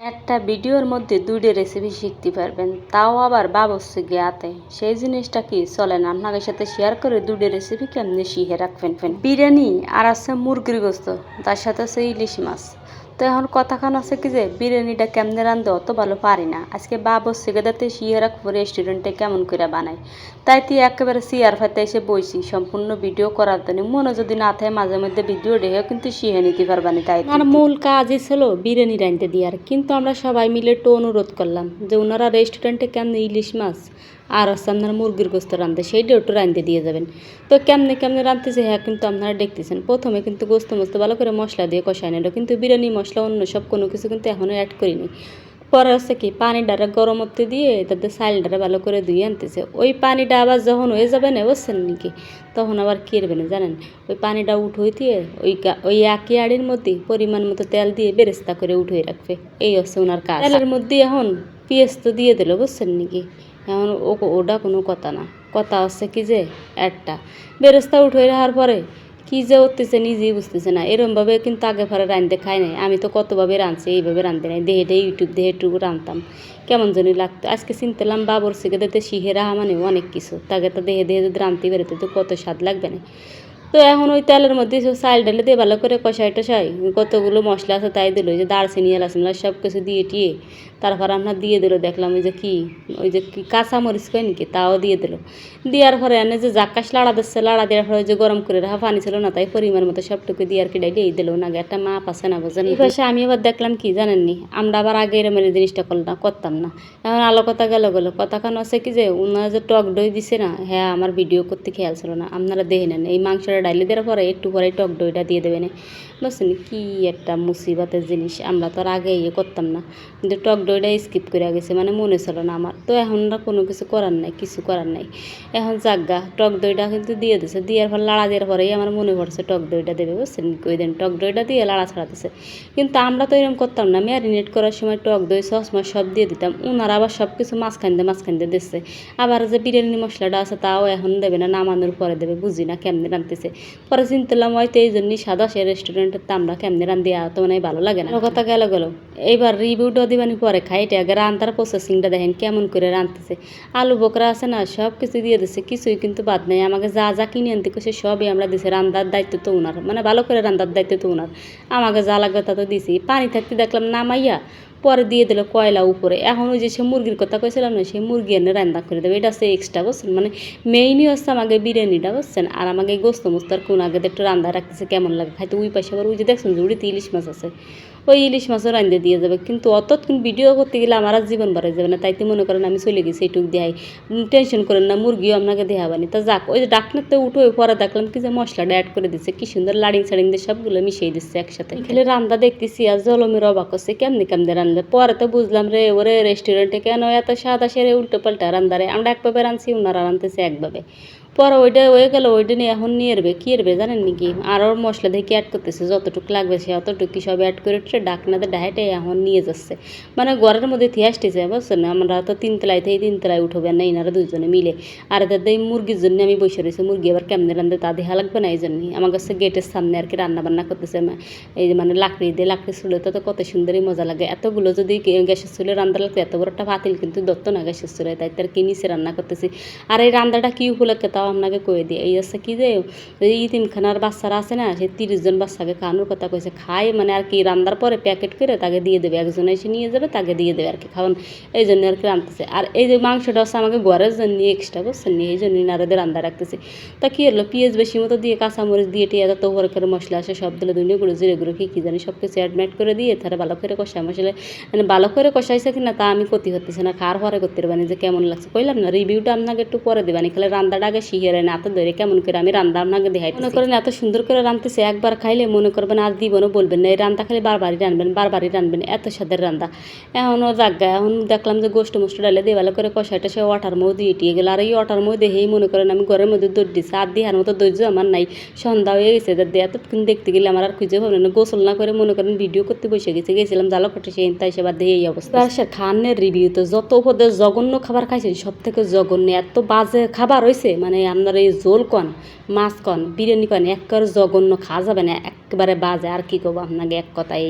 একটা ভিডিওর মধ্যে ২টা রেসিপি শিখতে পারবেন, তাও আবার বাবুর্চি জ্ঞাতে। সেই জিনিসটা কি চলেন আপনাদের সাথে শেয়ার করে 2টা রেসিপি কেমনে শিখে রাখবেন। বিরিয়ানি আর আছে মুরগির গোস্ত, তার সাথে আছে ইলিশ মাছ। তো এখন কথাখান আছে কি যে বিরিয়ানিটা কেমনে রাঁধতে অত ভালো পারি না, আজকে বাবুর্চি জ্ঞাতে শিখে রাখবো রেস্টুরেন্টে কেমন করে বানায়। তাই তুই একেবারে চেয়ার ফাতে এসে বইছি সম্পূর্ণ ভিডিও করার জন্য। মনে যদি না থাকে মাঝে মধ্যে ভিডিও দেখেও কিন্তু শিখে নিতে পারবানি। তাই আমার মূল কাজই ছিল বিরিয়ানি রাঁধতে দেওয়ার, কিন্তু আমরা সবাই মিলে একটু অনুরোধ করলাম যে ওনারা রেস্টুরেন্টে কেমনে ইলিশ মাছ আর হচ্ছে আপনার মুরগির গোস্ত রাঁধতে, সেইটা একটু রাঁধতে দিয়ে যাবেন। তো কেমনে কেমনে রাঁধতেছে হ্যাঁ কিন্তু আপনারা দেখতেছেন। প্রথমে কিন্তু গোস্ত মোস্ত ভালো করে মশলা দিয়ে কষায় নিল, কিন্তু বিরিয়ানি মশলা অন্য সব কোনো কিছু কিন্তু এখনও অ্যাড করিনি। পরে হচ্ছে কি পানিটারে গরম হতে দিয়ে তাতে চাইলটারে ভালো করে ধুয়ে আনতেছে। ওই পানিটা আবার যখন হয়ে যাবে না বুঝছেন নাকি, তখন আবার কী করবে না জানেন, ওই পানিটা উঠোই দিয়ে ওই একই আড়ির মধ্যে পরিমাণ মতো তেল দিয়ে বেরেস্তা করে উঠোই রাখবে। এই হচ্ছে ওনার কাজ। তেলের মধ্যে এখন পেঁয়াজ তো দিয়ে দিল বুঝছেন নাকি। এখন ওটা কোনো কথা না, কথা হচ্ছে কি যে একটা বেরেস্তা উঠোই রাখার পরে কী যে উঠতেছে নিজেই বুঝতেছে না। এরমভাবে কিন্তু আগে পরে রাঁধতে খাই নাই, আমি তো কতভাবে রাঁধছি, এইভাবে রাঁধতে নাই। দেহে ইউটিউব দেখে একটু রাঁধতাম, কেমন জানি লাগতো। আজকে চিনতেলাম বাবুর্চি জ্ঞাতে শিখে রাখা মানে অনেক কিছু। তাকে তো দেহে যদি রাঁধতে বেরোতে তো কত স্বাদ লাগবে না। তো এখন ওই তেলের মধ্যে চাল ডালে দিয়ে ভালো করে কষাই টষাই কতগুলো মশলা আছে তাই দিল, ওই যে দারচিনি এলাচ সব কিছু দিয়ে টিয়ে তারপর আপনার দিয়ে দিল। দেখলাম ওই যে কি কাঁচামরিচ কয় নাকি, তাও দিয়ে দিল। দেওয়ার পরে এনে যে জাকাশ লাড়া দিচ্ছে, লাড়া দেওয়ার পরে যে গরম করে রাখা পানি ছিল না, তাই পরিমাণ মতো সবটুকু দিয়ে আর কি ডাইলেই দিল। না একটা মাপ আছে না বোঝেন। এই পাশে আমি আবার দেখলাম কি জানেননি, আমরা আবার আগে এরম জিনিসটা করতাম না। এখন আলো কথা গেল কথাখান আছে কি যে ওনারা যে টক দই দিছে না, হ্যাঁ আমার ভিডিও করতে খেয়াল ছিল না, আপনারা দেখে নেন। এই মাংসটা ডাইলে দেওয়ার পরে একটু পরে টক দইটা দিয়ে দেবেন। বুঝছেন কি একটা মুসিবতের জিনিস, আমরা তো আর আগে ইয়ে করতাম না, কিন্তু টক দইটা স্কিপ করে গেছে, মানে মনে ছিল না আমার। তো এখন কোনো কিছু করার নাই, কিছু করার নাই। এখন জাগা টক দইটা কিন্তু দিয়ে দিছে, দেওয়ার পর লাড়া দেওয়ার পরেই আমার মনে পড়ছে টক দইটা দেবে। বুঝছেন ওই দিন টক দইটা দিয়ে লাড়া ছাড়াতেছে। কিন্তু আমরা তো এরকম করতাম না, ম্যারিনেট করার সময় টক দই সস মাছ সব দিয়ে দিতাম। ওনারা আবার সব কিছু মাঝখান দিয়ে দিচ্ছে। আবার যে বিরিয়ানি মশলাটা আছে তাও এখন দেবে না, নামানোর পরে দেবে। বুঝি না কেমনে রাঁধতেছে। পরে চিনতাম হয়তো এই জন্যই সাদা সে রেস্টুরেন্টের তো আমরা কেমনে রাঁধি তো মানে ভালো লাগে না। কথা গেল এইবার রিভিউটা দিবানি পরে খাই। এটা আগে রান্তার প্রসেসিংটা দেখেন কেমন করে রাঁধতেছে। আলু বকরা আছে না সব কিছু দিয়ে দিচ্ছে, কিছুই কিন্তু বাদ নেই। আমাকে যা যা কিনে আনতে কইছে সবই আমরা দিছি। রান্নার দায়িত্ব তো ওনার, মানে ভালো করে রান্নার দায়িত্ব তো ওনার। আমাকে যা লাগবে তা তো দিছি। পানি থাকতে দেখলাম নামাইয়া পরে দিয়ে দিল কয়লা উপরে। এখন ওই যে সে মুরগির কথা কইছিলাম না, সেই মুরগি এনে রান্না করে দেবে। এটা হচ্ছে এক্সট্রা বুঝছেন, মানে মেইনই হচ্ছে আমাকে বিরিয়ানিটা বুঝছেন। আর আমাকে গোস্ত মোস্ত আর কোন আগে একটু রান্না রাখতেছে কেমন লাগে খাইতে। ওই পাশে আবার ওই যে দেখছেন যে উড়িতে ইলিশ মাছ আছে, ওই ইলিশ মাছও রাঁধতে দিয়ে যাবে। কিন্তু অতক্ষণ ভিডিও করতে গেলে আমার আর জীবন বাড়াই যাবে না। তাইতে মনে করেন আমি চলে গেছি এইটুক দেখাই। টেনশন করেন না, মুরগিও আপনাকে দেখাবানি। তা যাক, ওই যে ডাকনাতে উঠে পরে দেখলাম কি যে মশলাটা অ্যাড করে দিচ্ছে, কি সুন্দর লাড়িং সাড়িং দিয়ে সবগুলো মিশিয়ে দিচ্ছে একসাথে। খেলে রান্না দেখতেছি আর জলমের অবাক হচ্ছে কেমনে কেমনে রান্না। পরে তো বুঝলাম রে ওরে রেস্টুরেন্টে কেন এত সাদা সেরে উল্টো পাল্টা রান্দারে। আমরা একভাবে রাঁধছি, ওনারা রাঁধতেছে একভাবে। পরে ওইটা হয়ে গেল, ওইটা নিয়ে এখন নিয়ে এরবে কী এরবে জানেন নাকি, আরও মশলা দেখে অ্যাড করতেছে, যতটুকু লাগবে সে অতটুকু সব অ্যাড করে ডাকনাতে ডাইটে এখন নিয়ে যাচ্ছে। মানে ঘরের মধ্যে থিয়ে আসতেছে বুঝছেন। আমরা তো তিনতলায় থেকে তিনতলায় উঠবে না, এনারা দুজনে মিলে। আর তাদের এই মুরগির জন্য আমি বসে রয়েছি, মুরগি আবার কেমনে রান্ধে তা দেখা লাগবে না, এই জন্যই আমার কাছে গেটের সামনে আর কি রান্না বান্না করতেছে। এই যে মানে লাকড়ি দিয়ে, লাকড়ি চুলে তো কত সুন্দরই মজা লাগে। এতগুলো যদি গ্যাসের চুলে রান্না লাগতো, এত বড় একটা পাতিল কিন্তু দত্ত না গ্যাসের চুলে, তাই তার কি নিচে রান্না করতেছি। আর এই রান্নাটা কি উপলক্ষে তাও আপনাকে কয়ে দিয়ে, এই হচ্ছে কি যে ইতিমখানার বাচ্চারা আছে না, সে 30 জন বাচ্চাকে খাওয়ানোর কথা কয়েছে। খায় মানে আর কি রান্নার পরে প্যাকেট করে তাকে দিয়ে দেবে, একজন এসে নিয়ে যাবে তাকে দিয়ে দেবে আর কি খাওয়ান। এই জন্য আর কি রাঁধতেছে। আর এই যে মাংসটা হচ্ছে আমাকে ঘরের জন্য এক্সট্রা বুঝছেন, এই জন্যই নারদের রান্না রাখতেছে। তা কী হলো, পেঁয়াজ বেশি মতো দিয়ে কাঁচামরিচ দিয়ে টিয়ে এত বড় করে মশলা আসে সব দিলে, ধনিয়া গুঁড়ো জিরে গুঁড়ো কী জানি সব কিছু অ্যাডমেট করে দিয়ে তারা ভালো করে কষায় মশলা। মানে ভালো করে কষাইছে কিনা তা আমি ক্ষতি হতেছে না, খাওয়ার পরে করতে পারবানি যে কেমন লাগছে। কইলাম না রিভিউটা আপনাকে একটু পরে দেবানি, খালি রান্নাটা আগে শিখে না এত ধরে কেমন করে আমি রান্না আপনাকে দেখাই। মনে করেন এত সুন্দর করে রাঁধতেছে, একবার খাইলে মনে করবেন আর দিবনও বলবেন না। এই রান্না খালি বারবারই রানবেন, এত স্বাদের রান্না। এখনও জাগা এখন দেখলাম যে গোষ্ঠ মোষ্ট ডালে দিয়ে ভালো করে কষাইটা সে ওয়াটার মধ্যে দিয়ে টিয়ে গেল। আর এই ওয়াটার মধ্যে দেখেই মনে করেন আমি ঘরের মধ্যে দৌড় দিচ্ছি। আর দিহার মতো ধৈর্য আমার নাই, সন্ধ্যা হয়ে গেছে। এতক্ষণ দেখতে গেলে আমার আর খুঁজে পাবেন না। গোসল না করে মনে করেন ভিডিও করতে বসে গেছিলাম জালকাঠি, সে তাই সেবার দিয়ে এই অবস্থা। সে খানের রিভিউ তো যত উপদের জঘন্য খাবার খাইছেন সব থেকে জঘন্য, এত বাজে খাবার হয়েছে। মানে আপনার এই ঝোল কন, মাছ কন, বিরিয়ানি কন, একবারে জঘন্য, খাওয়া যাবে না, একেবারে বাজে। আর কি করবো আপনাকে এক কথায়।